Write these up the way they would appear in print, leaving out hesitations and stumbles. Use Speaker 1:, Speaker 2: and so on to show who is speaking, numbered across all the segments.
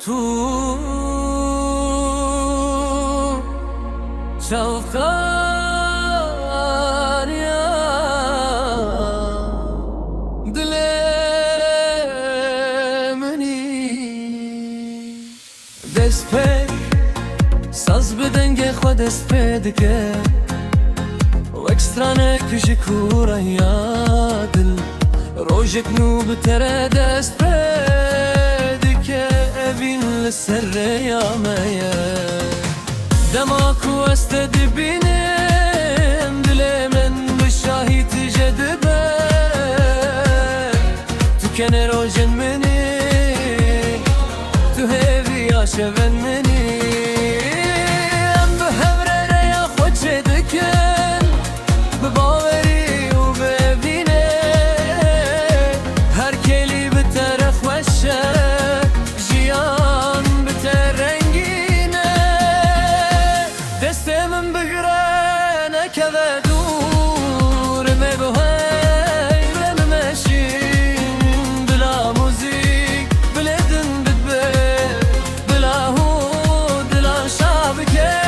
Speaker 1: تو شوقان یا دل منی دست پید ساز بدنگ خود دست پید که و اکسترانه کشی کورا یا دل روجك نوب ترى دست بيدك أبين للسر يا مايا دماك واستدبينين دلي من بالشاهي تجدبه تكن روجن مني تهيبي يا شبن مني أم بهبرنا يا خود شدكن بباوري جيان بترنجينه دسته من بقرانه كذا دور ما بهاي ما ماشين بلا موزيك بلا دن بتبيت بلا هود بلا شابكه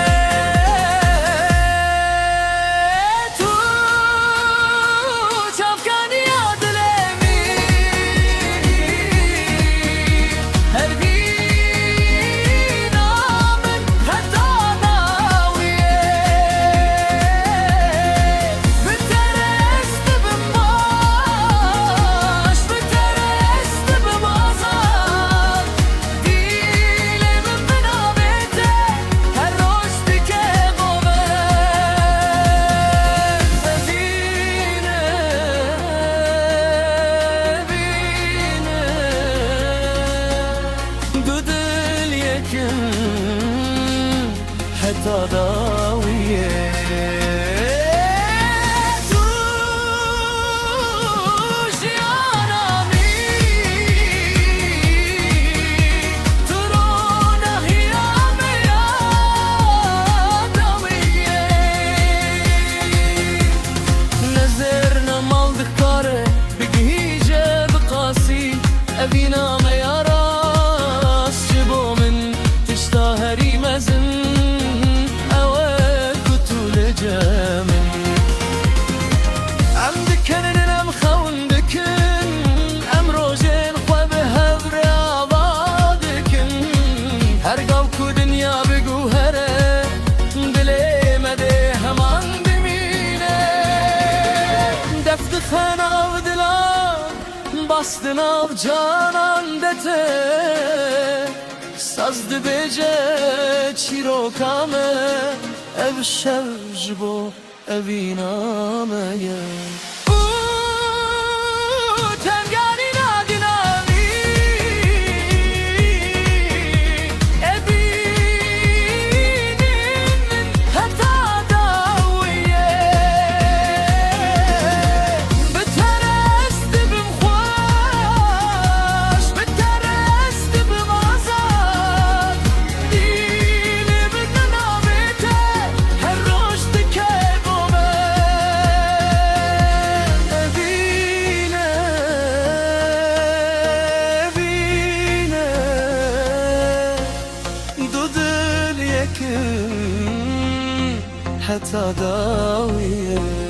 Speaker 1: حتى ضاوية نزرنا مال دكتورة بقهيجة بقاسي أبينا ما يراس جبو من تشتهري مزن Bastın av canan dete Sazdı bece çirokame Ev şevjbo evinameye حتى ضاوية